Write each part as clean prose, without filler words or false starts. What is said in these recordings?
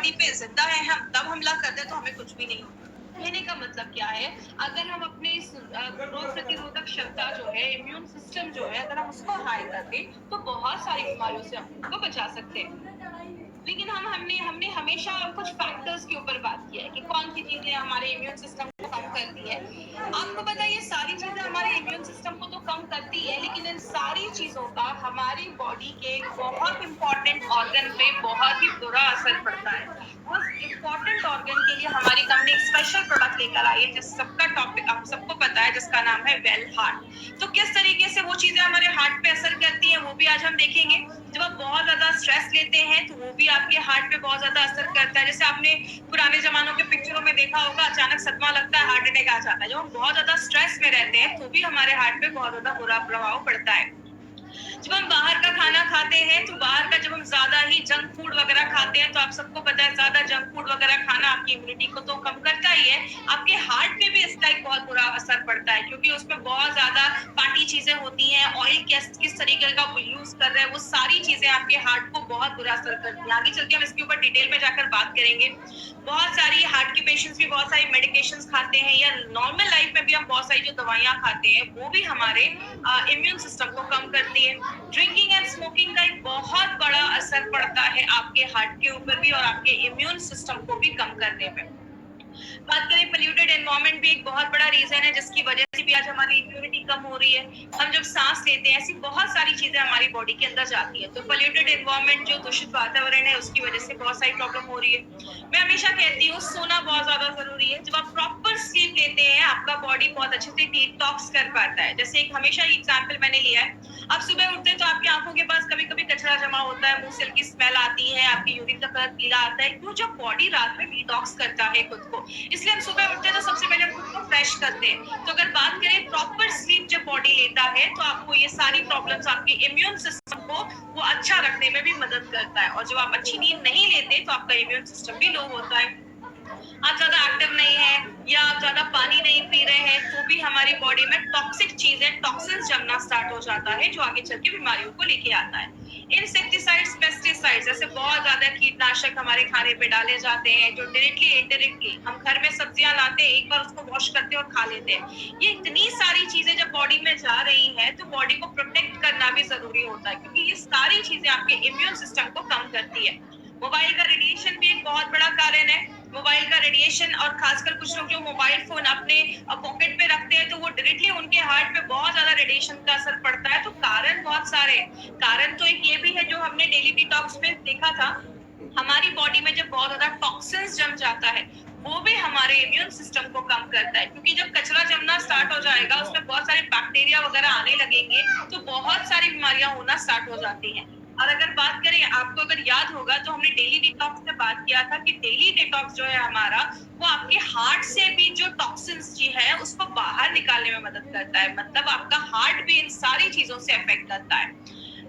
Body पे जिंदा है हम, तब हमला कर दे तो हमें कुछ भी नहीं होगा। कहने का मतलब क्या है, अगर हम अपने रोग प्रतिरोधक क्षमता जो है, इम्यून सिस्टम जो है, अगर हम उसको हाई कर दें तो बहुत सारी बीमारियों से हम खुद को बचा सकते हैं। लेकिन हमने हमने हमेशा कुछ फैक्टर्स के ऊपर बात किया है कि कौन सी चीजें हमारे इम्यून सिस्टम को कम करती है। आपको पता है ये सारी चीजें हमारे इम्यून सिस्टम को तो कम करती है, लेकिन इन सारी चीजों का हमारी बॉडी के एक बहुत इंपॉर्टेंट ऑर्गन पे बहुत ही बुरा असर पड़ता है। उस इंपॉर्टेंट ऑर्गन के लिए हमारी कंपनी एक स्पेशल प्रोडक्ट लेकर आई है, जिस सबका टॉपिक आप सबको पता है, जिसका नाम है वेल हार्ट। तो किस तरीके से वो चीजें हमारे हार्ट पे असर करती है वो भी आज हम देखेंगे। जब आप बहुत ज्यादा स्ट्रेस लेते हैं तो वो भी आपके हार्ट पे बहुत ज्यादा असर करता है। जैसे आपने पुराने जमानों के पिक्चरों में देखा होगा, अचानक सदमा लगता है, हार्ट अटैक आ जाता है। जब हम बहुत ज्यादा स्ट्रेस में रहते हैं तो भी हमारे हार्ट पे बहुत ज्यादा बुरा प्रभाव पड़ता है। जब हम बाहर का खाना खाते हैं तो बाहर का जब हम ज्यादा ही जंक फूड वगैरह खाते हैं तो आप सबको पता है ज्यादा जंक फूड वगैरह खाना आपकी इम्यूनिटी को तो कम करता ही है, आपके हार्ट पे भी इसका एक बहुत बुरा असर पड़ता है, क्योंकि उसमें बहुत ज्यादा फैटी चीजें होती हैं, ऑयल किस तरीके का वो यूज कर रहे हैं, वो सारी चीजें आपके हार्ट को बहुत बुरा असर करती है। आगे चल के हम इसके ऊपर डिटेल में जाकर बात करेंगे। बहुत सारी हार्ट के पेशेंट्स भी बहुत सारी मेडिकेशंस खाते हैं, या नॉर्मल लाइफ में भी हम बहुत सारी जो दवाइयां खाते हैं वो भी हमारे इम्यून सिस्टम को कम करती है। ड्रिंकिंग एंड स्मोकिंग का एक बहुत बड़ा असर पड़ता है आपके हार्ट के ऊपर भी और आपके इम्यून सिस्टम को भी कम करने में। बात करें, पोल्यूटेड एनवायरनमेंट भी एक बहुत बड़ा रीजन है जिसकी वजह से भी आज हमारी इम्यूनिटी कम हो रही है। हम जब सांस लेते हैं ऐसी बहुत सारी चीजें हमारी बॉडी के अंदर जाती है, तो पोल्यूटेड एनवायरनमेंट जो दूषित वातावरण है उसकी वजह से बहुत सारी प्रॉब्लम हो रही है। मैं हमेशा कहती हूँ सोना बहुत ज्यादा जरूरी है। जब आप प्रॉपर स्लीप लेते हैं आपका बॉडी बहुत अच्छे से डिटॉक्स कर पाता है। जैसे एक हमेशा एग्जाम्पल मैंने लिया है, आप सुबह उठते हैं तो आपकी आंखों के पास कभी कभी कचरा जमा होता है, मुंह से हल्की स्मेल आती है, आपकी यूरिन का कलर पीला आता है, क्यों? जब बॉडी रात में डिटॉक्स करता है खुद को, इसलिए हम सुबह उठते हैं तो सबसे पहले हम खुद को फ्रेश करते हैं। तो अगर बात करें प्रॉपर स्लीप जब बॉडी लेता है तो आपको ये सारी प्रॉब्लम्स आपके इम्यून सिस्टम को वो अच्छा रखने में भी मदद करता है। और जब आप अच्छी नींद नहीं लेते तो आपका इम्यून सिस्टम भी लो होता है। आप ज्यादा एक्टिव नहीं है या आप ज्यादा पानी नहीं पी रहे हैं तो भी हमारी बॉडी में टॉक्सिक चीजें, टॉक्सिन्स जमना स्टार्ट हो जाता है, जो आगे चल के बीमारियों को लेके आता है। इंसेक्टिसाइड्स, पेस्टिसाइड्स जैसे बहुत ज्यादा कीटनाशक हमारे खाने पे डाले जाते हैं, जो डायरेक्टली इनडायरेक्टली हम घर में सब्जियां लाते हैं, एक बार उसको वॉश करते हैं और खा लेते हैं। ये इतनी सारी चीजें जब बॉडी में जा रही है तो बॉडी को प्रोटेक्ट करना भी जरूरी होता है, क्योंकि ये सारी चीजें आपके इम्यून सिस्टम को कम करती है। मोबाइल का रेडिएशन भी एक बहुत बड़ा कारण है। मोबाइल का रेडिएशन, और खासकर कुछ लोग जो मोबाइल फोन अपने पॉकेट पे रखते हैं तो वो डायरेक्टली उनके हार्ट पे बहुत ज्यादा रेडिएशन का असर पड़ता है। तो कारण बहुत सारे, कारण तो एक ये भी है जो हमने डेली डिटॉक्स में देखा था, हमारी बॉडी में जब बहुत ज्यादा टॉक्सिन्स जम जाता है वो भी हमारे इम्यून सिस्टम को कम करता है, क्योंकि जब कचरा जमना स्टार्ट हो जाएगा उसमें बहुत सारे बैक्टीरिया वगैरह आने लगेंगे तो बहुत सारी बीमारियां होना स्टार्ट हो जाती हैं। और अगर बात करें, आपको अगर याद होगा तो हमने डेली डिटॉक्स में बात किया था कि डेली डिटॉक्स जो है हमारा, वो आपके हार्ट से भी जो टॉक्सिन्स जी है उसको बाहर निकालने में मदद करता है। मतलब आपका हार्ट भी इन सारी चीजों से अफेक्ट करता है।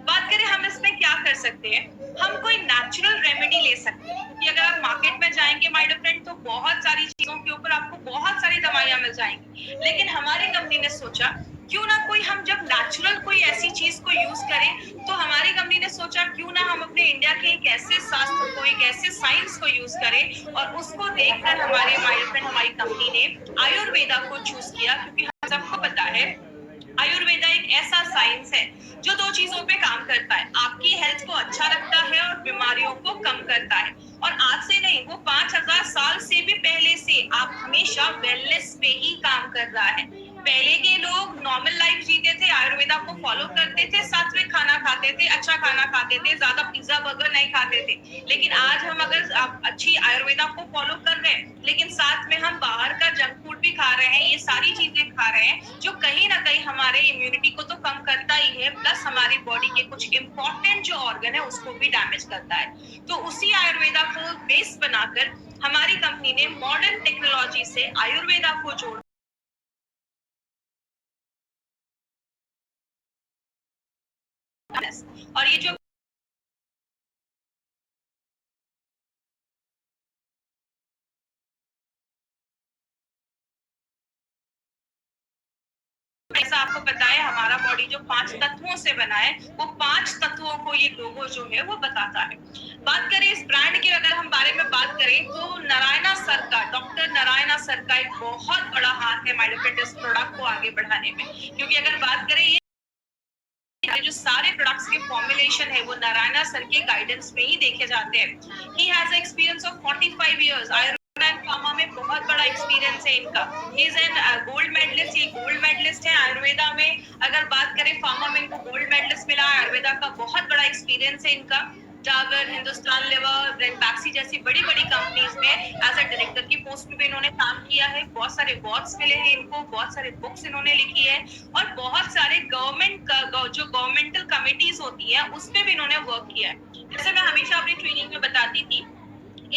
बात करें हम इसमें क्या कर सकते हैं, हम कोई नेचुरल रेमेडी ले सकते हैं, क्योंकि अगर आप मार्केट में जाएंगे माय डियर फ्रेंड तो बहुत सारी चीजों के ऊपर आपको बहुत सारी दवाइयां मिल जाएंगी, लेकिन हमारी कंपनी ने सोचा क्यों ना कोई हम जब नेचुरल कोई ऐसी चीज को यूज करें, तो हमारी कंपनी ने सोचा क्यों ना हम अपने इंडिया के एक ऐसे शास्त्र को, एक ऐसे साइंस को यूज करें, और उसको देखकर हमारे माय डियर फ्रेंड हमारी कंपनी ने आयुर्वेदा को चूज किया, क्योंकि हम सबको पता है आयुर्वेदा एक ऐसा साइंस है जो दो चीजों पे काम करता है, आपकी हेल्थ को अच्छा रखता है और बीमारियों को कम करता है। और आज से नहीं, वो 5000 साल से भी पहले से आप हमेशा वेलनेस पे ही काम कर रहा है। पहले के लोग नॉर्मल लाइफ जीते थे, आयुर्वेदा को फॉलो करते थे, साथ में खाना खाते थे, अच्छा खाना खाते थे, ज्यादा पिज्जा बर्गर नहीं खाते थे। लेकिन आज हम अगर आप अच्छी आयुर्वेदा को फॉलो कर रहे हैं लेकिन साथ में हम बाहर का जंक फूड भी खा रहे हैं, ये सारी चीजें खा रहे हैं जो कहीं ना कहीं हमारे इम्यूनिटी को तो कम करता ही है, प्लस हमारी बॉडी के कुछ इंपॉर्टेंट जो ऑर्गन है उसको भी डैमेज करता है। तो उसी आयुर्वेदा को बेस बनाकर हमारी कंपनी ने मॉडर्न टेक्नोलॉजी से आयुर्वेदा को जोड़, और ये जो जैसा आपको पता है हमारा बॉडी जो 5 तत्वों से बना है, वो 5 तत्वों को ये लोगो जो है वो बताता है। बात करें इस ब्रांड के, अगर हम बारे में बात करें तो नारायणा सर का, डॉक्टर नारायणा सर का एक बहुत बड़ा हाथ है माय डियर इस प्रोडक्ट को आगे बढ़ाने में, क्योंकि अगर बात करें ये जो सारे प्रोडक्ट्स के फॉर्मुलेशन है वो नारायणा सर के गाइडेंस में ही देखे जाते हैं। He has experience of 45 years Ayurveda and pharma में, बहुत बड़ा एक्सपीरियंस है इनका। He is an gold medallist, ये गोल्ड मेडलिस्ट है आयुर्वेदा में। अगर बात करें फार्मा में इनको गोल्ड मेडलिस्ट मिला है, आयुर्वेदा का बहुत बड़ा एक्सपीरियंस है इनका। डाबर, हिंदुस्तान लेवर, ब्रैंडबैक्सी जैसी बड़ी बड़ी कंपनीज में एज अ डायरेक्टर की पोस्ट पे इन्होंने काम किया है। बहुत सारे अवार्ड्स मिले हैं इनको, बहुत सारे बुक्स इन्होंने लिखी है, और बहुत सारे जो गवर्नमेंटल कमिटीज होती है उस पे भी इन्होंने वर्क किया है। जैसे मैं हमेशा अपनी ट्रेनिंग में बताती थी,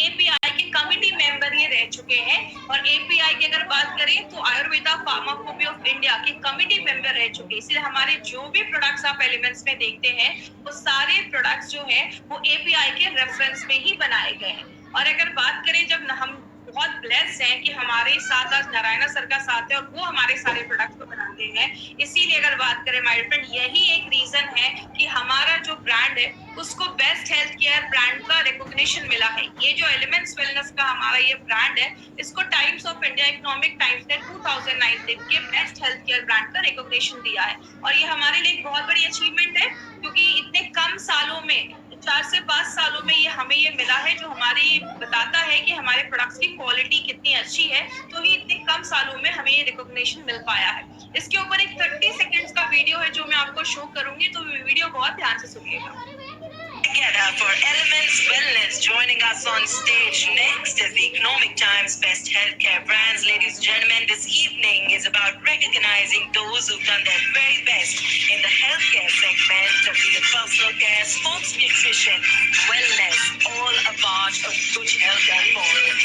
एपीआई के कमिटी मेंबर ये रह चुके हैं, और एपीआई की अगर बात करें तो आयुर्वेदा फार्माकोपी ऑफ इंडिया के कमिटी मेंबर रह चुके हैं। इसलिए हमारे जो भी प्रोडक्ट्स आप एलिमेंट्स में देखते हैं वो सारे प्रोडक्ट्स जो है वो एपीआई के रेफरेंस में ही बनाए गए हैं। और अगर बात करें, जब हम बहुत ब्लेस्ड हैं कि हमारे साथ आज नारायणा सर का साथ है और वो हमारे सारे प्रोडक्ट्स को बनाते हैं। इसीलिए अगर बात करें माय फ्रेंड, यही एक रीजन है कि हमारा जो ब्रांड है उसको बेस्ट हेल्थ केयर ब्रांड का रिकॉग्निशन मिला है। ये जो एलिमेंट्स वेलनेस का हमारा ये ब्रांड है, इसको times of India economic times ने 2019 के बेस्ट हेल्थ केयर ब्रांड का रिकॉग्निशन दिया है। और ये हमारे लिए एक बहुत बड़ी अचीवमेंट है, क्योंकि इतने कम सालों में, 4 से 5 सालों में ये हमें ये मिला है, जो हमारी बताता है कि हमारे प्रोडक्ट्स की क्वालिटी कितनी अच्छी है। तो ये इतने कम सालों में हमें ये रिकॉग्निशन मिल पाया है। इसके ऊपर एक 30 सेकंड्स का वीडियो है जो मैं आपको शो करूंगी, तो वीडियो बहुत ध्यान से सुनिएगा। Together for Elements Wellness. Joining us on stage next is the Economic Times Best Healthcare Brands. Ladies and gentlemen, this evening is about recognizing those who've done their very best in the healthcare segment, be it personal care, sports nutrition, wellness, all a part of good health and more.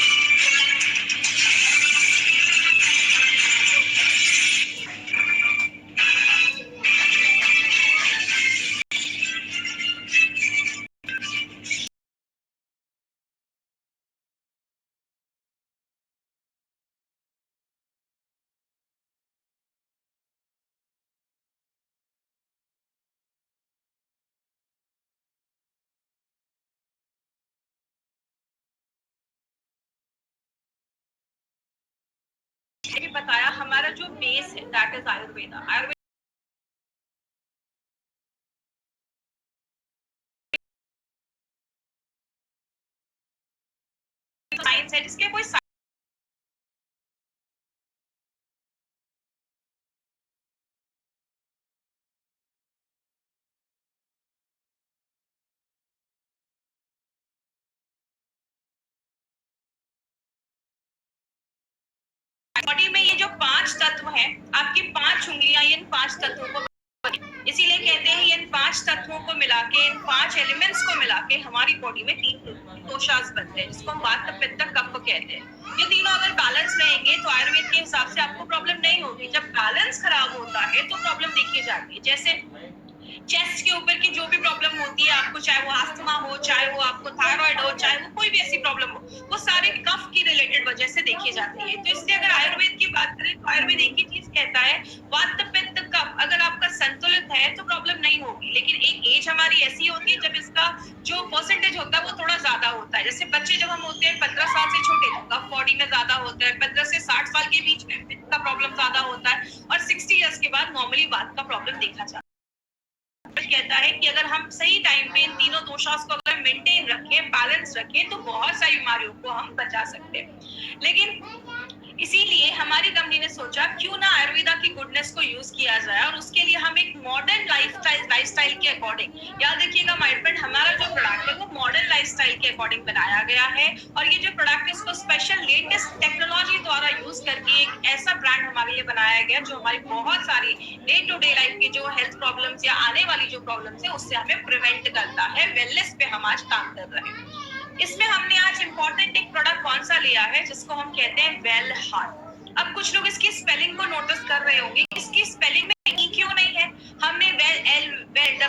ये भी बताया हमारा जो base है that is Ayurveda. Ayurveda science है जिसके कोई body में ये जो 5 तत्व हैं, आपकी 5 उंगलियां इन 5 तत्वों को, इसीलिए कहते हैं इन 5 तत्वों को मिला के, इन 5 एलिमेंट्स को मिला के हमारी बॉडी में 3 दोषास बनते हैं, जिसको हम वात, पित्त, कफ कहते हैं। ये तीनों अगर बैलेंस रहेंगे तो आयुर्वेद के हिसाब से आपको प्रॉब्लम नहीं होगी। जब बैलेंस खराब होता है तो प्रॉब्लम देखी जाती है। जैसे चेस्ट के ऊपर की जो भी प्रॉब्लम होती है आपको, चाहे वो अस्थमा हो, चाहे वो आपको थायराइड हो, चाहे वो कोई भी ऐसी प्रॉब्लम हो, वो सारे कफ की रिलेटेड वजह से देखी जाती है। तो इसलिए अगर आयुर्वेद की बात करें तो आयुर्वेद एक ही चीज कहता है, वात, पित्त, कफ अगर आपका संतुलित है तो प्रॉब्लम नहीं होगी। लेकिन एक एज हमारी ऐसी होती है जब इसका जो परसेंटेज होता है वो थोड़ा ज्यादा होता है। जैसे बच्चे जब हम होते हैं 15 साल से छोटे, तो कफ बॉडी में ज्यादा होता है। 15 से 60 साल के बीच में पित्त का प्रॉब्लम ज्यादा होता है, और 60 इयर्स के बाद नॉर्मली वात का प्रॉब्लम देखा जाता है। कहता है कि अगर हम सही टाइम पे इन तीनों दोषास को अगर मेंटेन रखें, बैलेंस रखें, तो बहुत सारी बीमारियों को हम बचा सकते हैं। लेकिन इसीलिए हमारी कंपनी ने सोचा क्यों ना आयुर्वेदा की गुडनेस को यूज किया जाए, और उसके लिए हम एक मॉडर्न लाइफस्टाइल के अकॉर्डिंग, याद रखिएगा माय फ्रेंड, हमारा जो प्रोडक्ट है वो मॉडर्न लाइफस्टाइल के अकॉर्डिंग बनाया गया है। और ये जो प्रोडक्ट है इसको स्पेशल लेटेस्ट टेक्नोलॉजी द्वारा यूज करके एक ऐसा ब्रांड हमारे लिए बनाया गया जो हमारी बहुत सारी डे टू डे लाइफ की जो हेल्थ प्रॉब्लम्स या आने वाली जो प्रॉब्लम्स है उससे हमें प्रिवेंट करता है। वेलनेस पे हम आज काम कर रहे हैं। इसमें हमने आज इंपॉर्टेंट एक प्रोडक्ट कौन सा लिया है जिसको हम कहते हैं वेल हार्ट। अब कुछ लोग इसकी स्पेलिंग को नोटिस कर रहे होंगे, इसकी स्पेलिंग में ई क्यों नहीं है। हमने वेल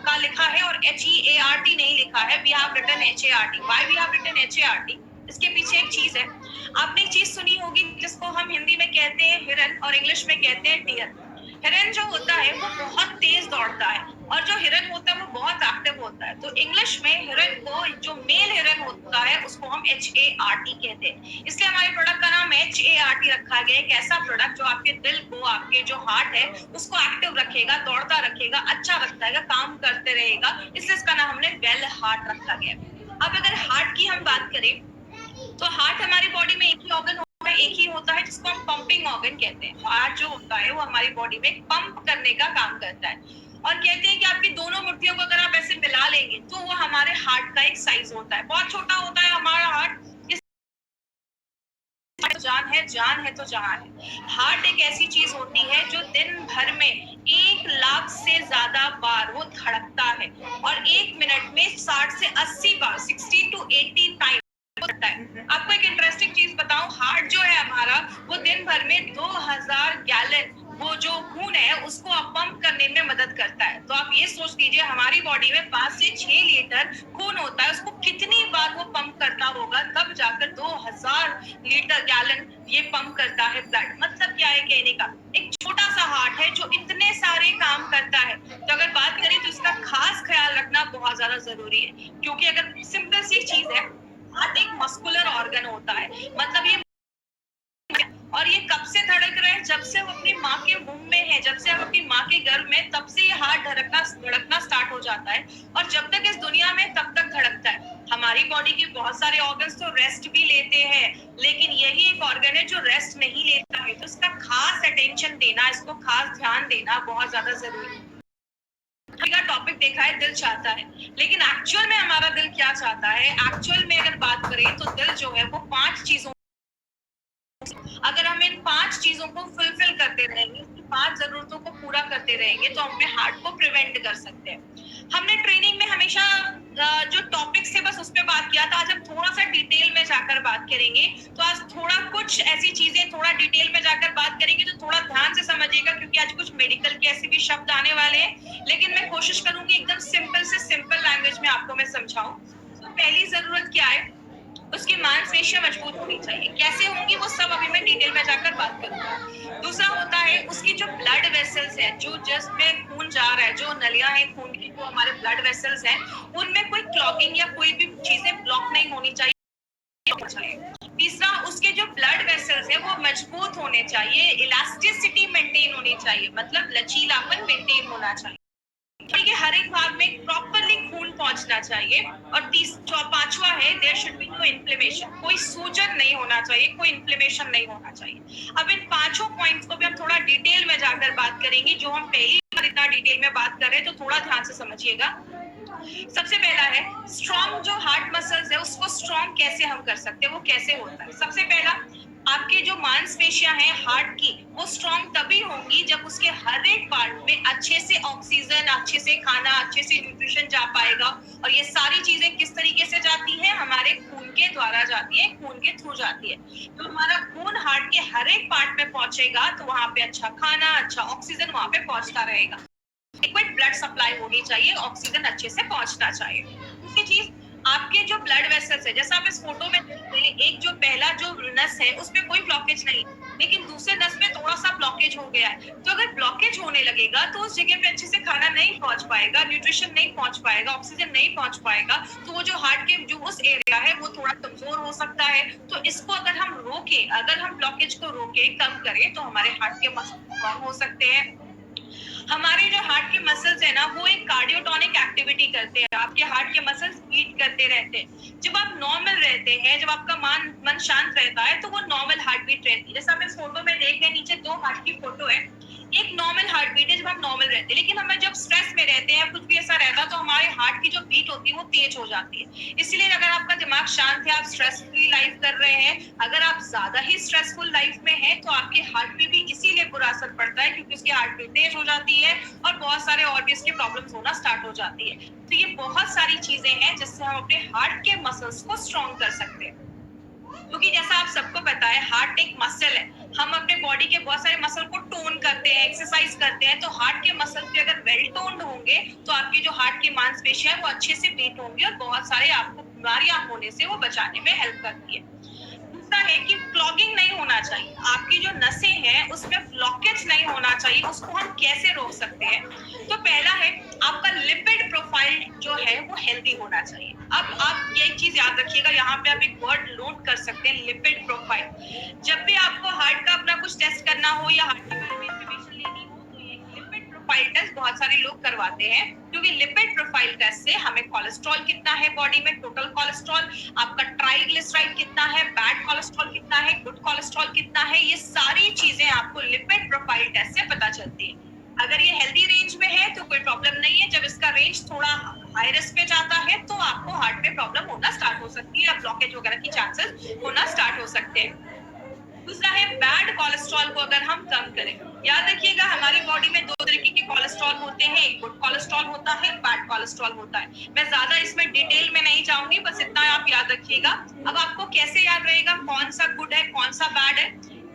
का लिखा है और HEART नहीं लिखा है। We have written HART। Why we have written HART? इसके पीछे एक चीज है। आपने एक चीज सुनी होगी जिसको हम हिंदी में कहते हैं हिरन और इंग्लिश में कहते हैं डियर। हिरन जो होता है वो बहुत तेज दौड़ता है और जो हिरन होता है वो बहुत एक्टिव होता है। तो इंग्लिश में हिरन को, जो मेल हिरन होता है उसको हम HART कहते हैं। इसलिए हमारे प्रोडक्ट का नाम HART रखा गया है। एक ऐसा प्रोडक्ट जो आपके दिल को, आपके जो हार्ट है उसको एक्टिव रखेगा, दौड़ता रखेगा, अच्छा रखेगा, काम करते रहेगा। इसलिए इसका नाम हमने वेल हार्ट रखा गया है। अब अगर हार्ट की हम बात करें तो हार्ट हमारी बॉडी में एक ही ऑर्गन होता है, एक ही होता है जिसको हम पंपिंग ऑर्गन कहते हैं। हार्ट जो होता है वो हमारी बॉडी में पंप करने का काम करता है और कहते हैं कि आपकी दोनों मुट्ठियों को अगर आप ऐसे मिला लेंगे तो वो हमारे हार्ट का एक साइज होता है। बहुत छोटा होता है हमारा हार्ट, जान है, जान है तो जहान है। हार्ट एक ऐसी चीज होती है जो दिन भर में 1 लाख से ज्यादा बार वो धड़कता है और 1 मिनट में 60 से 80 बार, 60 to 80 टाइम होता है। आपको एक इंटरेस्टिंग चीज बताऊं, हार्ट जो है हमारा वो दिन भर में 2000 गैलन वो जो खून है उसको पंप करने में मदद करता है। तो आप ये सोच लीजिए हमारी बॉडी में 5 से 6 लीटर खून होता है, उसको कितनी बार वो पंप करता होगा, तब जाकर 2000 लीटर गैलन ये पंप करता है ब्लड। मतलब क्या है कहने का, एक छोटा सा हार्ट है जो इतने सारे काम करता है। तो अगर बात करें तो इसका खास ख्याल रखना बहुत ज्यादा जरूरी है, क्योंकि अगर सिंपल सी चीज है, हार्ट एक मस्कुलर ऑर्गन होता है। मतलब ये, और ये कब से धड़क रहा है, जब से हम अपनी माँ के मुंह में है, जब से हम अपनी माँ के गर्भ में, तब से ये हार्ट धड़कना स्टार्ट हो जाता है और जब तक इस दुनिया में तब तक धड़कता है। हमारी बॉडी के बहुत सारे ऑर्गन्स तो रेस्ट भी लेते हैं, लेकिन यही एक ऑर्गन है जो रेस्ट नहीं लेता है। तो इसका खास अटेंशन देना, इसको खास ध्यान देना बहुत ज्यादा जरूरी है। टॉपिक देखा है दिल चाहता है, लेकिन एक्चुअल में हमारा दिल क्या चाहता है? एक्चुअल में अगर बात करें तो दिल जो है वो 5 चीजों, अगर हम इन 5 चीजों को फुलफिल करते रहेंगे, इसकी 5 जरूरतों को पूरा करते रहेंगे तो हम अपने हार्ट को प्रिवेंट कर सकते हैं। हमने ट्रेनिंग में हमेशा जो टॉपिक्स थे बस उस पर बात किया था। आज हम थोड़ा सा डिटेल में जाकर बात करेंगे। तो आज थोड़ा कुछ ऐसी चीजें थोड़ा डिटेल में जाकर बात करेंगे, तो थोड़ा ध्यान से समझिएगा क्योंकि आज कुछ मेडिकल के ऐसे भी शब्द आने वाले हैं, लेकिन मैं कोशिश करूंगी एकदम सिंपल से सिंपल लैंग्वेज में आपको मैं समझाऊं। तो पहली जरूरत क्या है, उसकी मांसपेशियां मजबूत होनी चाहिए। कैसे होंगी वो सब अभी मैं डिटेल में जाकर बात करूंगा। दूसरा होता है उसकी जो ब्लड वेसल्स है, जो जिसमें खून जा रहा है, जो नलियां हैं खून की, जो हमारे ब्लड वेसल्स हैं, उनमें कोई क्लॉगिंग या कोई भी चीजें ब्लॉक नहीं होनी चाहिए। तीसरा, उसके जो ब्लड वेसल्स है वो मजबूत होने चाहिए, इलास्टिसिटी मेंटेन होनी चाहिए, मतलब लचीलापन मेंटेन होना चाहिए। ठीक है, हर एक भाग में प्रॉपरली खून पहुंचना चाहिए। और पांचवा है there should be no inflammation, कोई सूजन नहीं होना चाहिए, कोई इन्फ्लेमेशन नहीं होना चाहिए। अब इन पांचों पॉइंट्स को भी हम थोड़ा डिटेल में जाकर बात करेंगे, जो हम पहली बार इतना डिटेल में बात कर रहे हैं, तो थोड़ा ध्यान से समझिएगा। सबसे पहला है स्ट्रॉन्ग, जो हार्ट मसल्स है उसको स्ट्रॉन्ग कैसे हम कर सकते हैं, वो कैसे होता है। सबसे पहला, आपके जो मांसपेशियां हैं हार्ट की, वो स्ट्रॉन्ग तभी होंगी जब उसके हर एक पार्ट में अच्छे से ऑक्सीजन, अच्छे से खाना, अच्छे से न्यूट्रिशन जा पाएगा। और ये सारी चीजें किस तरीके से जाती है, हमारे खून के द्वारा जाती है, खून के थ्रू जाती है। तो हमारा खून हार्ट के हर एक पार्ट में पहुंचेगा तो वहां पे अच्छा खाना, अच्छा ऑक्सीजन वहां पे पहुंचता रहेगा। लिक्विड ब्लड सप्लाई होनी चाहिए, ऑक्सीजन अच्छे से पहुंचना चाहिए। दूसरी चीज, आपके जो ब्लड वेसल्स है, जैसा आप इस फोटो में देख रहे हैं, एक जो पहला जो नस है उसमें कोई ब्लॉकेज नहीं, लेकिन दूसरे नस में थोड़ा सा ब्लॉकेज हो गया है। तो अगर ब्लॉकेज होने लगेगा तो उस जगह पे अच्छे से खाना नहीं पहुंच पाएगा, न्यूट्रिशन नहीं पहुंच पाएगा, ऑक्सीजन नहीं पहुंच पाएगा, तो वो जो हार्ट के जो उस एरिया है वो थोड़ा कमजोर हो सकता है। तो इसको अगर हम रोके, अगर हम ब्लॉकेज को रोके, कम करें, तो हमारे हार्ट के मसल कम हो सकते हैं। हमारे जो हार्ट के मसल्स है ना, वो एक कार्डियोटोनिक एक्टिविटी करते हैं, आपके हार्ट के मसल्स बीट करते रहते हैं। जब आप नॉर्मल रहते हैं, जब आपका मन शांत रहता है, तो वो नॉर्मल हार्ट बीट रहती है। जैसे आप इस फोटो में देख रहे हैं, नीचे 2 हार्ट की फोटो है, एक नॉर्मल हार्ट बीट है जब आप नॉर्मल रहते हैं, लेकिन हमें जब स्ट्रेस में रहते हैं, कुछ भी ऐसा रहता है, तो हमारे हार्ट की जो बीट होती है वो तेज हो जाती है। इसलिए अगर आपका दिमाग शांत है, आप स्ट्रेस फ्री लाइफ कर रहे हैं, अगर आप ज्यादा ही स्ट्रेसफुल लाइफ में हैं, तो आपके हार्ट पे भी इसीलिए बुरा असर पड़ता है, क्योंकि उसकी हार्ट बीट तेज हो जाती है और बहुत सारे और भी इसके प्रॉब्लम्स होना स्टार्ट हो जाती है। तो ये बहुत सारी चीजें हैं जिससे हम अपने हार्ट के मसल्स को स्ट्रॉन्ग कर सकते हैं। क्योंकि जैसा आप सबको पता है, हार्ट एक मसल है। हम अपने बॉडी के बहुत सारे मसल को टोन करते हैं, एक्सरसाइज करते हैं, तो हार्ट के मसल भी अगर वेल टोन्ड होंगे तो आपके जो हार्ट की मांसपेशियां है वो अच्छे से बीट होंगी और बहुत सारे आपको बीमारियां होने से वो बचाने में हेल्प करती है। दूसरा है कि क्लॉगिंग नहीं होना चाहिए, आपकी जो नसें हैं उसमें ब्लॉकेज नहीं होना चाहिए, उसको हम कैसे रोक सकते हैं? तो पहला है आपका लिपिड प्रोफाइल जो है वो हेल्दी होना चाहिए। अब आप ये चीज याद रखिएगा, यहाँ पे आप एक वर्ड नोट कर सकते हैं, लिपिड प्रोफाइल। जब भी आपको हार्ट का अपना कुछ टेस्ट करना हो या हार्ट के बारे में इंफॉर्मेशन लेनी हो तो ये लिपिड प्रोफाइल टेस्ट बहुत सारे लोग करवाते हैं, क्योंकि लिपिड प्रोफाइल टेस्ट से हमें कोलेस्ट्रॉल कितना है बॉडी में, टोटल कोलेस्ट्रॉल, आपका ट्राइग्लिसराइड कितना है, बैड कोलेस्ट्रॉल कितना है, गुड कोलेस्ट्रॉल कितना है, ये सारी चीजें आपको लिपिड प्रोफाइल टेस्ट से पता चलती है। अगर ये हेल्दी रेंज में है तो कोई प्रॉब्लम नहीं है, जब इसका रेंज थोड़ा हाई रिस्क पे जाता है तो आपको हार्ट में प्रॉब्लम होना स्टार्ट हो सकती है, ब्लॉकेज वगैरह की चांसेस होना स्टार्ट हो सकते हैं। दूसरा है बैड कोलेस्ट्रॉल को अगर हम कम करें। याद रखिएगा हमारी बॉडी में दो तरीके के कोलेस्ट्रॉल होते हैं, एक गुड कोलेस्ट्रॉल होता है, एक बैड कोलेस्ट्रॉल होता है। मैं ज्यादा इसमें डिटेल में नहीं जाऊंगी, बस इतना आप याद रखिएगा। अब आपको कैसे याद रहेगा कौन सा गुड है कौन सा बैड है?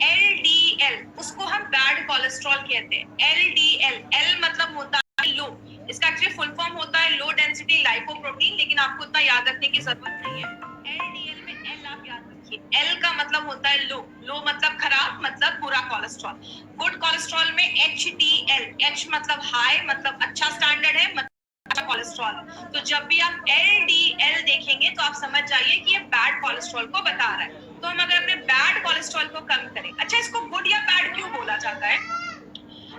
LDL उसको हम बैड कोलेस्ट्रॉल कहते हैं। LDL, L मतलब होता है लो, इसका एक्चुअली फुल फॉर्म होता है लो डेंसिटी लाइपोप्रोटीन, लेकिन आपको इतना याद रखने की जरूरत नहीं है। LDL में L आप याद रखिए, L का मतलब होता है लो, लो मतलब खराब, मतलब बुरा कोलेस्ट्रॉल। गुड कोलेस्ट्रॉल में HDL, H मतलब हाई, मतलब अच्छा स्टैंडर्ड है, मतलब अच्छा कोलेस्ट्रॉल। तो जब भी आप LDL देखेंगे तो आप समझ जाइए कि ये बैड कोलेस्ट्रॉल को बता रहा है। तो हम अगर अपने बैड कोलेस्ट्रॉल को कम करें, अच्छा इसको गुड या बैड क्यों बोला जाता है?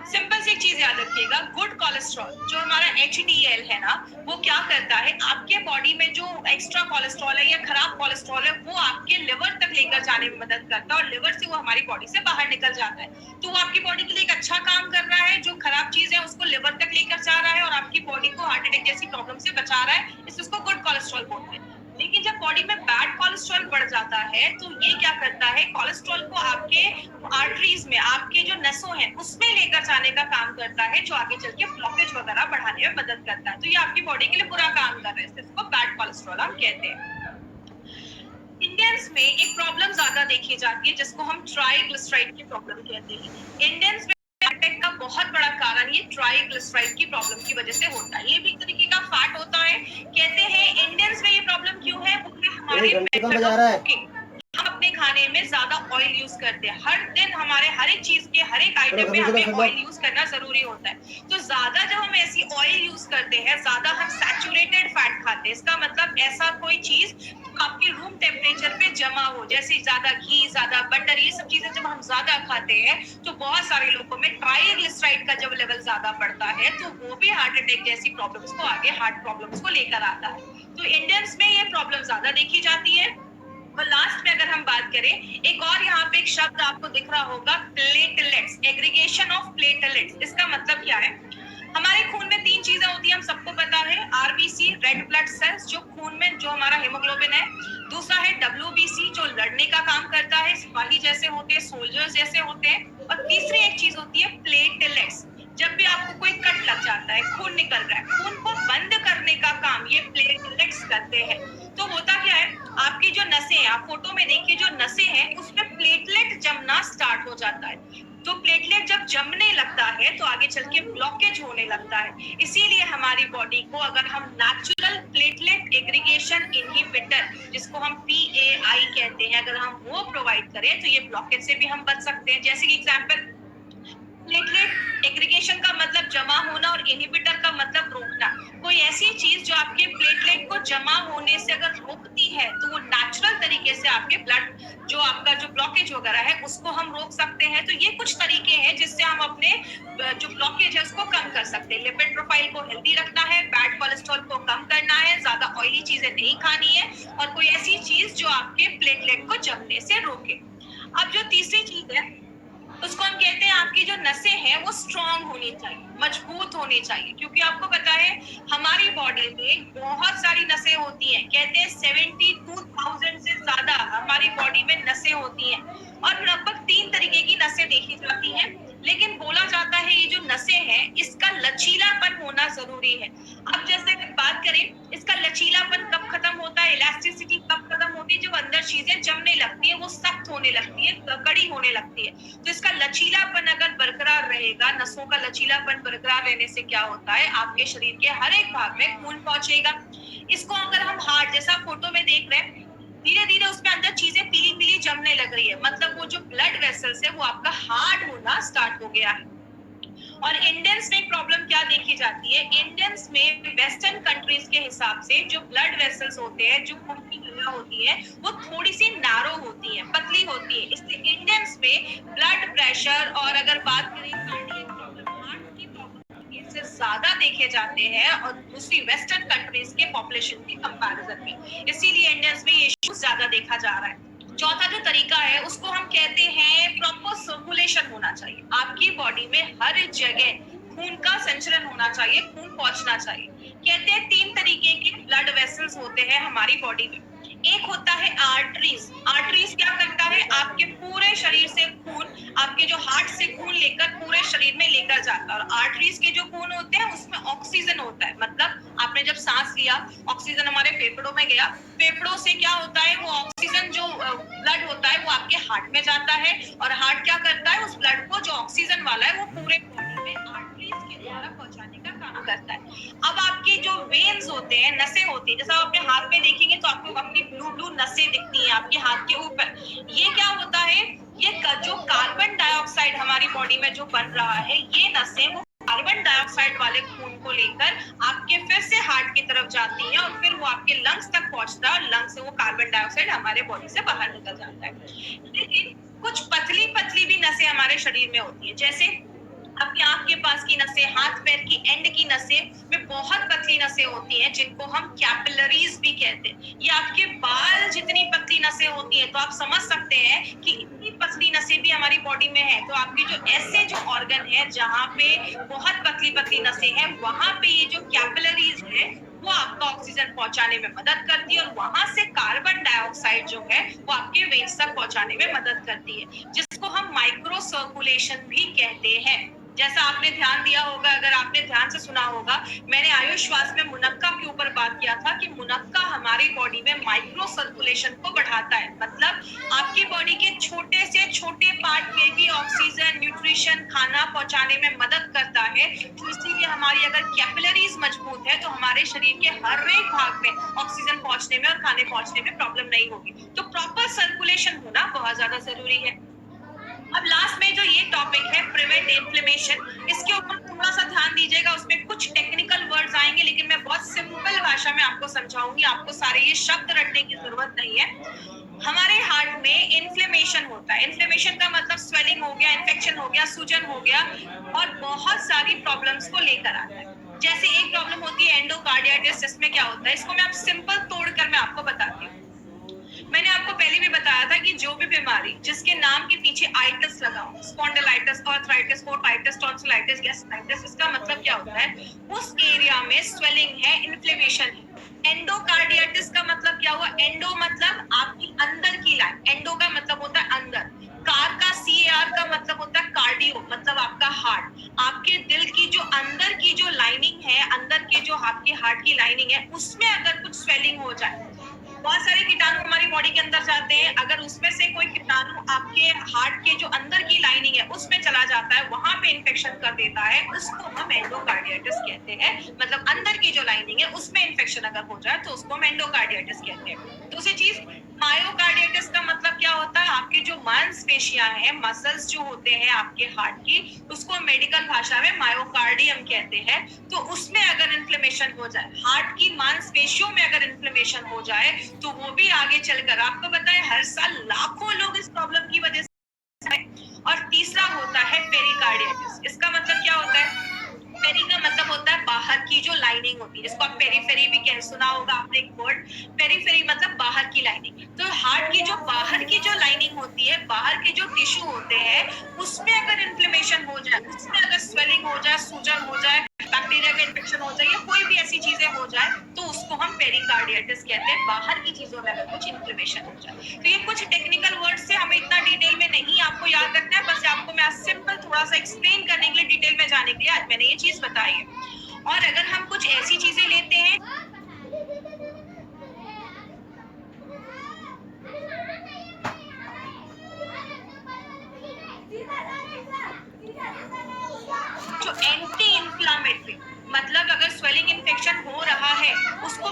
सिंपल सी एक चीज याद रखिएगा, गुड कोलेस्ट्रॉल जो हमारा HDL है ना, वो क्या करता है आपके बॉडी में जो एक्स्ट्रा कोलेस्ट्रॉल है या खराब कोलेस्ट्रॉल है वो आपके लिवर तक लेकर जाने में मदद करता है, और लिवर से वो हमारी बॉडी से बाहर निकल जाता है। तो वो आपकी बॉडी के लिए एक अच्छा काम कर रहा है, जो खराब चीज है उसको लिवर तक लेकर जा रहा है और आपकी बॉडी को हार्ट अटैक जैसी प्रॉब्लम से बचा रहा है, इसलिए उसको गुड कोलेस्ट्रॉल बोलते हैं। लेकिन जब बॉडी में बैड कोलेस्ट्रॉल बढ़ जाता है तो ये क्या करता है, कोलेस्ट्रॉल को आपके आर्टरीज में, आपके जो नसों हैं उसमें लेकर जाने का काम करता है, जो आगे चल के ब्लॉकेज वगैरह बढ़ाने में मदद करता है। तो ये आपकी बॉडी के लिए बुरा काम कर रहा है, इसको बैड कोलेस्ट्रॉल हम कहते हैं। इंडियंस में एक प्रॉब्लम ज्यादा देखी जाती है जिसको हम ट्राइग्लिसराइड की प्रॉब्लम कहते हैं। इंडियंस में अटैक का बहुत बड़ा कारण ये ट्राइग्लिसराइड की प्रॉब्लम की वजह से होता है। ये भी एक तरीके का फैट होता है। कहते हैं इंडियंस में ये प्रॉब्लम क्यों है, वो हमारे मेथड ऑफ कुकिंग, हम अपने खाने में ज्यादा ऑयल यूज करते हैं। हर दिन हमारे हर एक चीज के हर एक आइटम में हमें ऑयल यूज करना जरूरी होता है। तो ज्यादा जब हम ऐसी ऑयल यूज करते हैं, ज्यादा हम सैचुरेटेड फैट खाते हैं, इसका मतलब ऐसा कोई चीज आपके रूम टेम्परेचर पे जमा हो, जैसे ज्यादा घी, ज्यादा बटर, ये सब चीजें जब हम ज्यादा खाते हैं तो बहुत सारे लोगों में ट्राइग्लिसराइड का जब लेवल ज्यादा बढ़ता है तो वो भी हार्ट अटैक जैसी प्रॉब्लम्स को, आगे हार्ट प्रॉब्लम्स को लेकर आता है। तो इंडियंस में ये प्रॉब्लम ज्यादा देखी जाती है। और लास्ट में अगर हम बात करें, एक और यहाँ पे एक शब्द आपको दिख रहा होगा, प्लेटलेट्स, एग्रीगेशन ऑफ प्लेटलेट्स। इसका मतलब क्या है? हमारे खून में तीन चीजें होती हैं, हम सबको पता है। आरबीसी, रेड ब्लड सेल्स, जो खून में जो हमारा हेमोग्लोबिन है। दूसरा है WBC, जो लड़ने का काम करता है, सिपाही जैसे होते हैं, सोल्जर्स जैसे होते हैं। और तीसरी एक चीज होती है प्लेटलेट्स। जब भी आपको कोई कट लग जाता है, खून निकल रहा है, खून को बंद करने का काम ये प्लेटलेट्स करते हैं। तो होता क्या है, आपकी जो नसें हैं, आप फोटो में देखिए, जो नसें हैं उसमें प्लेटलेट जमना स्टार्ट हो जाता है। तो प्लेटलेट जब जमने लगता है तो आगे चल के ब्लॉकेज होने लगता है। इसीलिए हमारी बॉडी को अगर हम नेचुरल प्लेटलेट एग्रीगेशन इनहिबिटर, जिसको हम PAI कहते हैं, अगर हम वो प्रोवाइड करें तो ये ब्लॉकेज से भी हम बच सकते हैं। जैसे कि एग्जांपल, प्लेटलेट एग्रीगेशन का मतलब जमा होना और इनहिबिटर का मतलब रोकना। कोई ऐसी चीज जो आपके प्लेटलेट को जमा होने से अगर रोकती है तो वो नेचुरल तरीके से आपके ब्लड, जो आपका जो ब्लॉकेज वगैरह है उसको हम रोक सकते हैं। तो ये कुछ तरीके हैं जिससे हम अपने जो ब्लॉकेज है उसको कम कर सकते हैं। लिपिड प्रोफाइल को हेल्दी रखना है, बैड कोलेस्ट्रॉल को कम करना है, ज्यादा ऑयली चीजें नहीं खानी है, और कोई ऐसी चीज जो आपके प्लेटलेट को जमने से रोके। अब जो तीसरी चीज है उसको हम कहते हैं, आपकी जो नसें हैं वो स्ट्रांग होनी चाहिए, मजबूत होनी चाहिए। क्योंकि आपको पता है हमारी बॉडी में बहुत सारी नसें होती हैं। कहते हैं 72,000 से ज्यादा हमारी बॉडी में नसें होती हैं, और लगभग 3 तरीके की नसें देखी जाती हैं। लेकिन बोला जाता है ये जो नसें हैं इसका लचीलापन होना जरूरी है। अब जैसे बात करें, इसका लचीलापन कब खत्म होता है, इलास्टिसिटी कब खत्म होती है? जब अंदर चीजें जमने लगती है, वो सख्त होने लगती है, कड़ी होने लगती है। तो इसका लचीलापन अगर बरकरार रहेगा, नसों का लचीलापन बरकरार रहने से क्या होता है, आपके शरीर के हर एक भाग में खून पहुंचेगा। इसको अगर हम हार्ट जैसा फोटो में देख रहे हैं, धीरे धीरे उसके अंदर चीजें पीली पीली जमने लग रही है, मतलब वो जो ब्लड वेसल्स है वो आपका हार्ड होना स्टार्ट हो गया है। और इंडियंस में प्रॉब्लम क्या देखी जाती है, इंडियंस में वेस्टर्न कंट्रीज के हिसाब से जो ब्लड वेसल्स होते हैं, जो खून की नलियां होती है, वो थोड़ी सी नैरो होती है, पतली होती है। इसलिए इंडियंस में ब्लड प्रेशर और अगर बात करें कार्डियक प्रॉब्लम, हार्ट की प्रॉब्लम के केसेस ज्यादा देखे जाते हैं और दूसरी वेस्टर्न कंट्रीज के पॉपुलेशन के कंपैरिजन में। इसीलिए इंडियंस में ये इश्यू ज्यादा देखा जा रहा है। चौथा जो तरीका है उसको हम कहते हैं प्रॉपर सर्कुलेशन होना चाहिए। आपकी बॉडी में हर जगह खून का संचलन होना चाहिए, खून पहुंचना चाहिए। कहते हैं 3 तरीके के ब्लड वेसल्स होते हैं हमारी बॉडी में। एक होता है आर्टरीज। आर्टरीज क्या करता है, आपके पूरे शरीर से खून, आपके जो हार्ट से खून लेकर पूरे शरीर में लेकर जाता है। और आर्टरीज के जो खून होते हैं उसमें ऑक्सीजन होता है, मतलब आपने जब सांस लिया, ऑक्सीजन हमारे फेफड़ों में गया, फेफड़ों से क्या होता है, वो ऑक्सीजन जो ब्लड होता है वो आपके हार्ट में जाता है, और हार्ट क्या करता है, उस ब्लड को जो ऑक्सीजन वाला है वो पूरे बॉडी में आर्टरीज के द्वारा पहुंचाने का काम करता है। अब आपके जो वेन्स होते हैं, नसें होती है, जैसा आप अपने हाथ में देखेंगे तो आपको अपनी ब्लू ब्लू नसें दिखती हैं आपके हाथ के ऊपर। ये क्या होता है, ये जो कार्बन डाइऑक्साइड हमारी बॉडी में जो बन रहा है, ये नसें वो कार्बन डाइऑक्साइड वाले खून को लेकर आपके फिर से हार्ट की तरफ जाती है, और फिर वो आपके लंग्स तक पहुंचता है, और लंग्स से वो कार्बन डाइऑक्साइड हमारे बॉडी से बाहर निकल जाता है। लेकिन कुछ पतली पतली भी नसें हमारे शरीर में होती है, जैसे आपकी आंख के पास की नसें, हाथ पैर की एंड की नसें में बहुत पतली नसें होती हैं, जिनको हम कैपिलरीज भी कहते हैं। ये आपके बाल जितनी पतली नसें होती हैं, तो आप समझ सकते हैं कि इतनी पतली नसें भी हमारी बॉडी में है। तो आपकी जो ऐसे जो ऑर्गन है जहाँ पे बहुत पतली पतली नसें हैं, वहां पे ये जो कैपिलरीज है वो आपका ऑक्सीजन पहुंचाने में मदद करती है, और वहां से कार्बन डाइऑक्साइड जो है वो आपके वेन्स तक पहुंचाने में मदद करती है, जिसको हम माइक्रो सर्कुलेशन भी कहते हैं। जैसा आपने ध्यान दिया होगा, अगर आपने ध्यान से सुना होगा, मैंने आयुष श्वास में मुनक्का के ऊपर बात किया था कि मुनक्का हमारी बॉडी में माइक्रो सर्कुलेशन को बढ़ाता है, मतलब आपकी बॉडी के छोटे से छोटे पार्ट में भी ऑक्सीजन, न्यूट्रिशन, खाना पहुंचाने में मदद करता है। तो इसीलिए हमारी अगर कैपिलरीज मजबूत है तो हमारे शरीर के हर एक भाग में ऑक्सीजन पहुंचने में और खाने पहुंचने में प्रॉब्लम नहीं होगी। तो प्रॉपर सर्कुलेशन होना बहुत ज्यादा जरूरी है। अब लास्ट में जो ये टॉपिक है प्रिवेंट इन्फ्लेमेशन, इसके ऊपर थोड़ा सा ध्यान दीजिएगा। उसमें कुछ टेक्निकल वर्ड्स आएंगे, लेकिन मैं बहुत सिंपल भाषा में आपको समझाऊंगी, आपको सारे ये शब्द रटने की जरूरत नहीं है। हमारे हार्ट में इन्फ्लेमेशन होता है। इन्फ्लेमेशन का मतलब स्वेलिंग हो गया, इन्फेक्शन हो गया, सूजन हो गया, और बहुत सारी प्रॉब्लम्स को लेकर आता है। जैसे एक प्रॉब्लम होती है एंडोकार्डियाटिस, इसमें क्या होता है, इसको मैं आप सिंपल तोड़कर मैं आपको बताती हूँ। मैंने आपको पहले भी बताया था कि जो भी बीमारी जिसके नाम के पीछे आइटिस लगा हो, spondylitis, arthritis, otitis, tonsillitis, gastritis, इसका मतलब क्या होता है, उस एरिया में स्वेलिंग है, इन्फ्लेमेशन है। एंडोकार्डियाटिस का मतलब क्या हुआ, एंडो मतलब आपकी अंदर की लाइन, एंडो का मतलब होता है अंदर, कार का CAR का मतलब होता है कार्डियो, मतलब आपका हार्ट। आपके दिल की जो अंदर की जो लाइनिंग है, अंदर के जो आपके हार्ट की लाइनिंग है, उसमें अगर कुछ स्वेलिंग हो जाए, बहुत सारे कीटाणु हमारी बॉडी के अंदर जाते हैं, अगर उसमें से कोई कीटाणु आपके हार्ट के जो अंदर की लाइनिंग है उसमें चला जाता है, वहां पे इन्फेक्शन कर देता है, उसको हम एंडोकार्डियाटिस कहते हैं। मतलब अंदर की जो लाइनिंग है उसमें इन्फेक्शन अगर हो जाए तो उसको हम एंडोकार्डियाटिस कहते हैं। दूसरी चीज, मायोकार्डियाटिस का मतलब क्या होता है, आपकी जो मांसपेशियां हैं, मसल्स जो होते हैं आपके हार्ट की, उसको मेडिकल भाषा में मायोकार्डियम कहते हैं। तो उसमें अगर इन्फ्लेमेशन हो जाए, हार्ट की मांसपेशियों में अगर इन्फ्लेमेशन हो जाए, तो वो भी आगे चलकर, आपको पता है हर साल लाखों लोग इस प्रॉब्लम की वजह से। और तीसरा होता है पेरिकार्डियाटिस। इसका मतलब क्या होता है, पेरी का मतलब होता है बाहर की जो लाइनिंग होती है, जिसको आप पेरीफेरी भी कह सुना होगा आपने एक वर्ड, पेरीफेरी मतलब बाहर की लाइनिंग। तो हार्ट की जो बाहर की जो लाइनिंग होती है, बाहर के जो टिश्यू होते हैं, उसमें अगर इन्फ्लेमेशन हो जाए, उसमें अगर स्वेलिंग हो जाए, सूजन हो जाए, बैक्टीरिया का इन्फेक्शन हो जाए, या कोई भी ऐसी चीजें हो जाए, तो उसको हम पेरिकार्डियाटिस कहते हैं, बाहर की चीजों में अगर कुछ इन्फ्लेमेशन हो जाए। तो ये कुछ टेक्निकल वर्ड से हमें इतना डिटेल में नहीं आपको याद रखना है, बस आपको मैं सिंपल थोड़ा सा एक्सप्लेन करने के लिए, डिटेल में जाने के लिए आज मैंने ये चीज बताई है। और अगर हम कुछ ऐसी चीजें लेते हैं जो एंटी इंफ्लामेटरी, मतलब अगर स्वेलिंग इन्फेक्शन हो रहा है उसको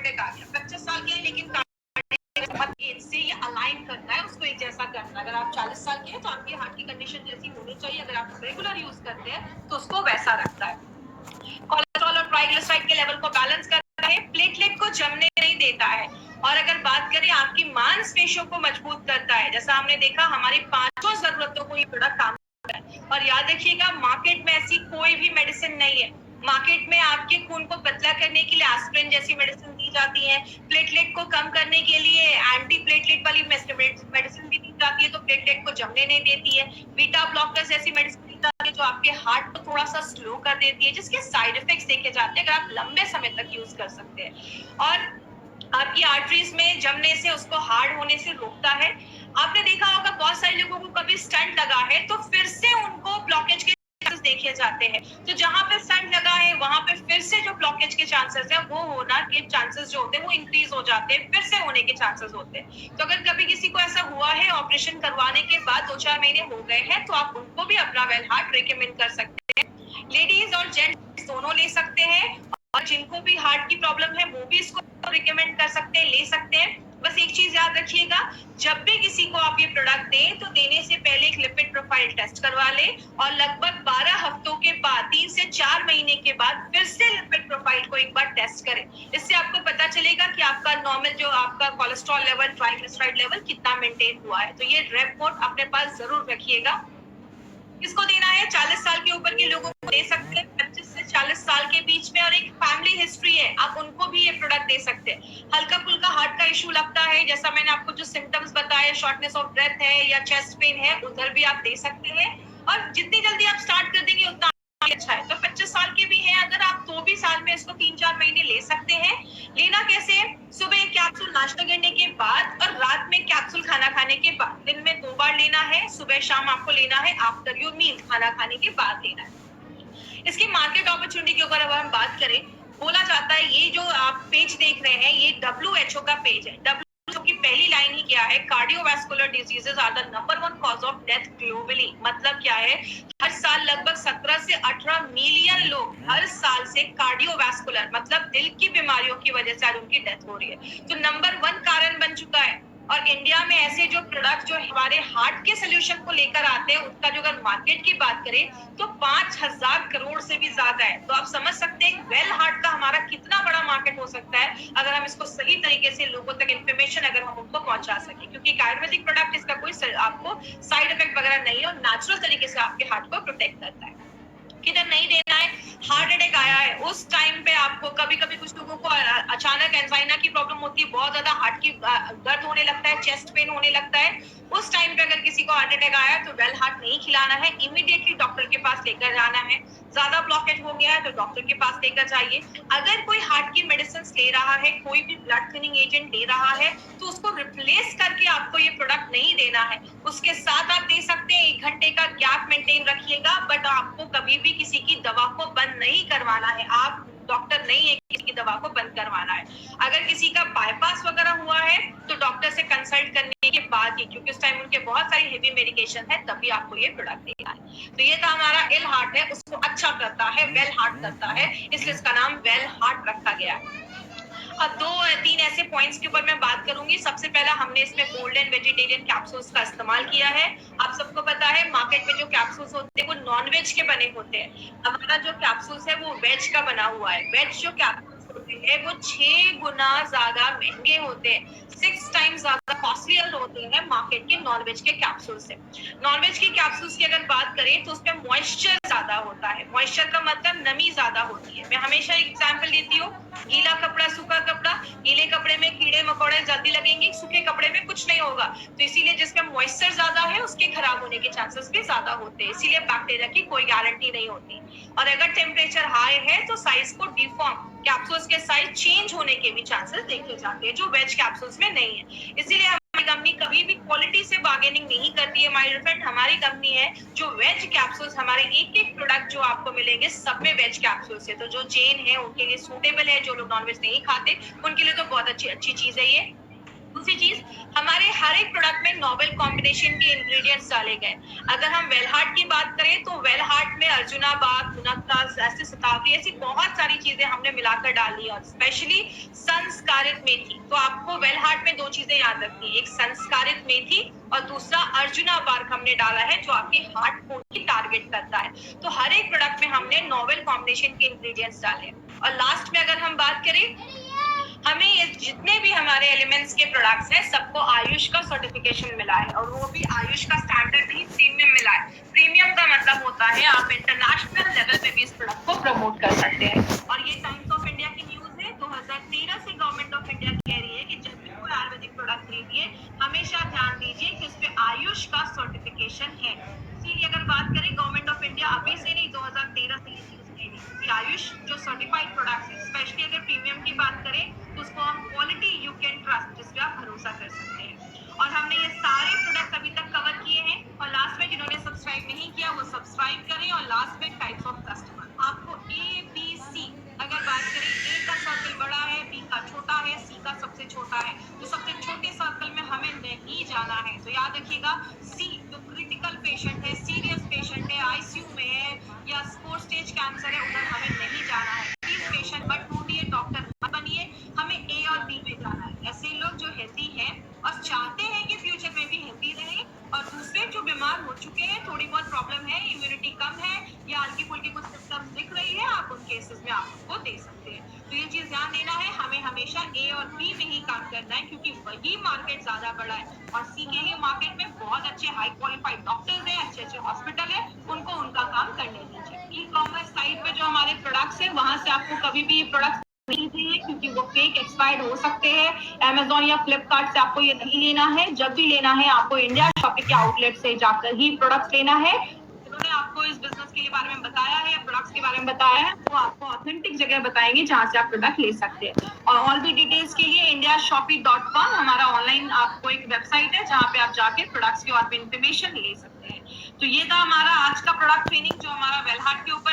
अटैक आ गया, 25 साल के हैं लेकिन एज से ये अलाइन करना है, उसको एक जैसा करना है। अगर आप 40 साल के हैं तो आपकी हार्ट की कंडीशन जैसी होनी चाहिए, अगर आप रेगुलर यूज करते हैं तो उसको वैसा रखता है। कोलेस्ट्रॉल और ट्राइग्लिसराइड के लेवल को बैलेंस करता है, प्लेटलेट को जमने नहीं देता है, और अगर बात करें आपकी मांसपेशियों को मजबूत करता है। जैसा हमने देखा हमारी 5 जरूरतों को ये प्रोडक्ट काम करता है। और याद रखिएगा मार्केट में ऐसी कोई भी मेडिसिन नहीं है। मार्केट में आपके खून को पतला करने के लिए एस्पिरिन जैसी मेडिसिन दी जाती है, प्लेटलेट को कम करने के लिए एंटी प्लेटलेट वाली मेडिसिन भी दी जाती है, तो प्लेटलेट को जमने नहीं देती है। बीटा ब्लॉकर्स जैसी मेडिसिन दी जाती है जो आपके हार्ट को थोड़ा सा स्लो कर देती है, जिसके साइड इफेक्ट्स देखे जाते हैं, अगर आप लंबे समय तक यूज कर सकते हैं। और आपकी आर्टरीज में जमने से, उसको हार्ड होने से रोकता है। आपने देखा होगा बहुत सारे लोगों को कभी स्टंट लगा है तो फिर से उनको ब्लॉकेज के चांसेस देखे जाते हैं, तो जहां पे स्टंट लगा है वहां पे फिर से जो ब्लॉकेज के चांसेस है वो होना के चांसेस जो होते हैं वो इंक्रीज हो जाते हैं, फिर से होने के चांसेस होते हैं। तो अगर कभी किसी को ऐसा हुआ है ऑपरेशन करवाने के बाद 2-4 महीने हो गए हैं तो आप उनको भी अपना वेल हार्ट रिकमेंड कर सकते हैं। लेडीज और जेंट्स दोनों ले सकते हैं, और जिनको भी हार्ट की प्रॉब्लम है वो भी इसको रिकमेंड कर सकते हैं, ले सकते हैं। बस एक चीज याद रखिएगा, जब भी किसी को आप ये प्रोडक्ट दें तो देने से पहले एक लिपिड प्रोफाइल टेस्ट करवा लें, और लगभग 12 हफ्तों के बाद, 3 से 4 महीने के बाद फिर से लिपिड प्रोफाइल को एक बार टेस्ट करें। इससे आपको पता चलेगा कि आपका नॉर्मल जो आपका कोलेस्ट्रॉल लेवल, ट्राइग्लिसराइड लेवल कितना मेंटेन हुआ है। तो ये रिपोर्ट अपने पास जरूर रखिएगा। किसको देना है? 40 साल के ऊपर के लोगों को दे सकते हैं, 25 से 40 साल के बीच में, और एक फैमिली हिस्ट्री है आप उनको भी ये प्रोडक्ट दे सकते हैं। हल्का फुल्का हार्ट का इशू लगता है, जैसा मैंने आपको जो सिम्टम्स बताए, शॉर्टनेस ऑफ ब्रेथ है या चेस्ट पेन है, उधर भी आप दे सकते हैं। और जितनी जल्दी आप स्टार्ट कर देंगे उतना अच्छा है। तो 25 साल के भी हैं अगर आप, तो भी साल में इसको 3-4 महीने ले सकते हैं। लेना कैसे? सुबह एक कैप्सूल नाश्ता करने के बाद और रात में कैप्सूल खाना खाने के बाद, दिन में 2 बार लेना है, सुबह शाम आपको लेना है, आफ्टर योर मील, खाना खाने के बाद लेना है। इसकी मार्केट अपॉर्चुनिटी के ऊपर अगर हम बात करें, बोला जाता है ये जो आप पेज देख रहे हैं ये WHO का पेज है। WHO की पहली लाइन ही क्या है? Cardiovascular diseases are the number 1 cause of death globally. मतलब क्या है? हर साल लगभग 17 से 18 मिलियन लोग हर साल से कार्डियोवास्कुलर मतलब दिल की बीमारियों की वजह से आज उनकी डेथ हो रही है। तो नंबर 1 कारण बन चुका है। और इंडिया में ऐसे जो प्रोडक्ट जो हमारे हार्ट के सोल्यूशन को लेकर आते हैं, उसका जो अगर मार्केट की बात करें तो 5,000 करोड़ से भी ज्यादा है। तो आप समझ सकते हैं वेल हार्ट का हमारा कितना बड़ा मार्केट हो सकता है अगर हम इसको सही तरीके से लोगों तक इन्फॉर्मेशन अगर हम उनको पहुंचा सके, क्योंकि आयुर्वेदिक प्रोडक्ट इसका कोई आपको साइड इफेक्ट वगैरह नहीं है और नेचुरल तरीके से आपके हार्ट को प्रोटेक्ट करता है। किधर नहीं देना है? हार्ट अटैक आया है उस टाइम पे आपको, कभी कभी कुछ लोगों को अचानक एंजाइना की प्रॉब्लम होती है, बहुत ज्यादा हार्ट की दर्द होने लगता है, चेस्ट पेन होने लगता है। उस टाइम पे अगर किसी को हार्ट अटैक आया तो वेल हार्ट नहीं खिलाना है, इमीडिएटली डॉक्टर के पास लेकर जाना है। ज्यादा ब्लॉकेज हो गया है तो डॉक्टर के पास लेकर जाइए। अगर कोई हार्ट की मेडिसिन ले रहा है, कोई भी ब्लड थिनिंग एजेंट दे रहा है, तो उसको रिप्लेस करके आपको ये प्रोडक्ट नहीं देना है। उसके साथ आप दे सकते हैं, 1 घंटे का गैप मेंटेन रखिएगा, बट आपको कभी भी किसी की दवा को बंद नहीं करवाना है। आप डॉक्टर नहीं है किसी की दवा को बंद करवाना है। अगर किसी का बाईपास वगैरह हुआ है तो डॉक्टर से कंसल्ट करने के बाद ही, क्योंकि उस टाइम उनके बहुत सारी हेवी मेडिकेशन है, तभी आपको ये प्रोडक्ट देना है। तो ये था हमारा इल हार्ट है, उसको अच्छा करता है, वेल हार्ट करता है, इसलिए इसका नाम वेल हार्ट रखा गया है। अब 2-3 ऐसे पॉइंट्स के ऊपर मैं बात करूंगी। सबसे पहला, हमने इसमें गोल्डन वेजिटेरियन कैप्सूल्स का इस्तेमाल किया है। आप सबको पता है मार्केट में जो कैप्सूल्स होते हैं वो नॉन वेज के बने होते हैं, हमारा जो कैप्सूल्स है वो वेज का बना हुआ है। वेज जो कैप्सूल्स होते हैं वो 6 गुना ज्यादा महंगे होते हैं, 6 टाइम्स ज्यादा कॉस्टलियर होते हैं मार्केट के नॉन वेज के कैप्सूल से। नॉन वेज के कैप्सूल्स की अगर बात करें तो उसमें मॉइस्चर ज्यादा होता है। मॉइस्चर का मतलब नमी ज्यादा होती है। मैं हमेशा एक एग्जांपल देती हूँ, गीला कपड़ा, सूखा कपड़ा, गीले कपड़े में कीड़े मकोड़े जल्दी लगेंगे, सूखे कपड़े में कुछ नहीं होगा। तो इसीलिए जिसमें मॉइस्चर ज्यादा है उसके खराब होने के चांसेस भी ज्यादा होते हैं, इसीलिए बैक्टीरिया की कोई गारंटी नहीं होती। और अगर टेम्परेचर हाई है तो साइज को डिफॉर्म, कैप्सूल्स के साइज चेंज होने के भी चांसेस देखे जाते हैं, जो वेज कैप्सूल्स में नहीं है। इसीलिए हमारी कंपनी कभी भी क्वालिटी से बार्गेनिंग नहीं करती है। माय डियर फ्रेंड, हमारी कंपनी है जो वेज कैप्सूल्स, हमारे एक प्रोडक्ट जो आपको मिलेंगे सब में वेज कैप्सूल्स है। तो जो जैन है उनके लिए सूटेबल है, जो लोग नॉनवेज नहीं खाते उनके लिए तो बहुत अच्छी चीज है ये। दूसरी चीज, हमारे हर एक प्रोडक्ट में नोवेल कॉम्बिनेशन के इंग्रेडिएंट्स डाले गए। अगर हम वेल हार्ट की बात करें तो वेल हार्ट में अर्जुनाबाद, मुनक्कास, ऐसे शताब्दी, ऐसी बहुत सारी चीजें हमने मिलाकर डाली और स्पेशली संस्कारित मेथी। तो आपको वेल हार्ट में 2 चीजें याद रखनी है, एक संस्कारित मेथी और दूसरा अर्जुना बार्क हमने डाला है जो आपके हार्ट को ही टारगेट करता है। तो हर एक प्रोडक्ट में हमने नोवेल कॉम्बिनेशन के इंग्रेडिएंट्स डाले। और लास्ट में अगर हम बात करें, हमें ये जितने भी हमारे एलिमेंट्स के प्रोडक्ट्स हैं सबको आयुष का सर्टिफिकेशन मिला है, और वो भी आयुष का स्टैंडर्ड नहीं, प्रीमियम मिला है। प्रीमियम का मतलब होता है आप इंटरनेशनल लेवल पे भी इस प्रोडक्ट को प्रमोट कर सकते हैं। और ये टाइम्स ऑफ इंडिया की न्यूज है, 2013 से गवर्नमेंट ऑफ इंडिया कह रही है कि जब भी कोई आयुर्वेदिक प्रोडक्ट खरीदिए हमेशा ध्यान दीजिए कि उस पे आयुष का सर्टिफिकेशन है। इसीलिए अगर बात करें गवर्नमेंट ऑफ इंडिया अभी से नहीं, 2013 से ये न्यूज कह रही है कि आयुष जो सर्टिफाइड प्रोडक्ट्स है, स्पेशली अगर प्रीमियम की बात करें तो उसको हम क्वालिटी यू कैन ट्रस्ट, जिस पे आप भरोसा कर सकते हैं। और हमने ये सारे प्रोडक्ट्स अभी तक कवर किए हैं। और लास्ट में जिन्होंने सब्सक्राइब नहीं किया वो सब्सक्राइब करें। और लास्ट में टाइप्स ऑफ कस्टमर, आपको ABC अगर बात करें, A का सर्कल बड़ा है, B का छोटा है, C का सबसे छोटा है, तो सबसे छोटे सर्कल में हमें नहीं जाना है। तो याद रखिएगा, C जो क्रिटिकल पेशेंट है, सीरियस पेशेंट है, ICU में है या 4 स्टेज कैंसर है, उधर हमें नहीं जाना है। प्लीज पेशेंट मत ढूंढिए, डॉक्टर मत बनिए, हमें A और B में जाना है। ऐसे लोग जो हेल्दी हैं और चाहते हैं कि फ्यूचर में भी हेल्दी रहें, और दूसरे जो बीमार हो चुके हैं, थोड़ी बहुत प्रॉब्लम है, इम्यूनिटी कम है या हल्की फुल्की कुछ सिम्टम्स दिख रही है, आप उन केसेस में आप उनको दे सकते हैं। तो ये चीज ध्यान देना है, हमें हमेशा A और B में ही काम करना है, क्योंकि वही मार्केट ज्यादा बड़ा है। और C के लिए मार्केट में बहुत अच्छे हाई क्वालिफाइड डॉक्टर्स हैं, अच्छे अच्छे हॉस्पिटल है, उनको उनका काम करने दीजिए। ई कॉमर्स साइट पे जो हमारे प्रोडक्ट्स है वहां से आपको कभी भी प्रोडक्ट्स नहीं चाहिए, क्योंकि वो फेक एक्सपायर्ड हो सकते हैं। Amazon या फ्लिपकार्ट से आपको ये नहीं लेना है। जब भी लेना है आपको इंडिया शॉपिंग के आउटलेट से जाकर ही प्रोडक्ट्स लेना है। जिन्होंने आपको इस बिजनेस के बारे में बताया है या प्रोडक्ट्स के बारे में बताया है, वो आपको ऑथेंटिक जगह बताएंगे जहां से आप प्रोडक्ट ले सकते हैं। और भी डिटेल्स के लिए indiashopee.com हमारा ऑनलाइन आपको एक वेबसाइट है जहां पे आप जाके प्रोडक्ट्स की और भी इंफॉर्मेशन ले सकते हैं। तो ये था हमारा आज का प्रोडक्ट ट्रेनिंग जो हमारा वेलहार्ट के ऊपर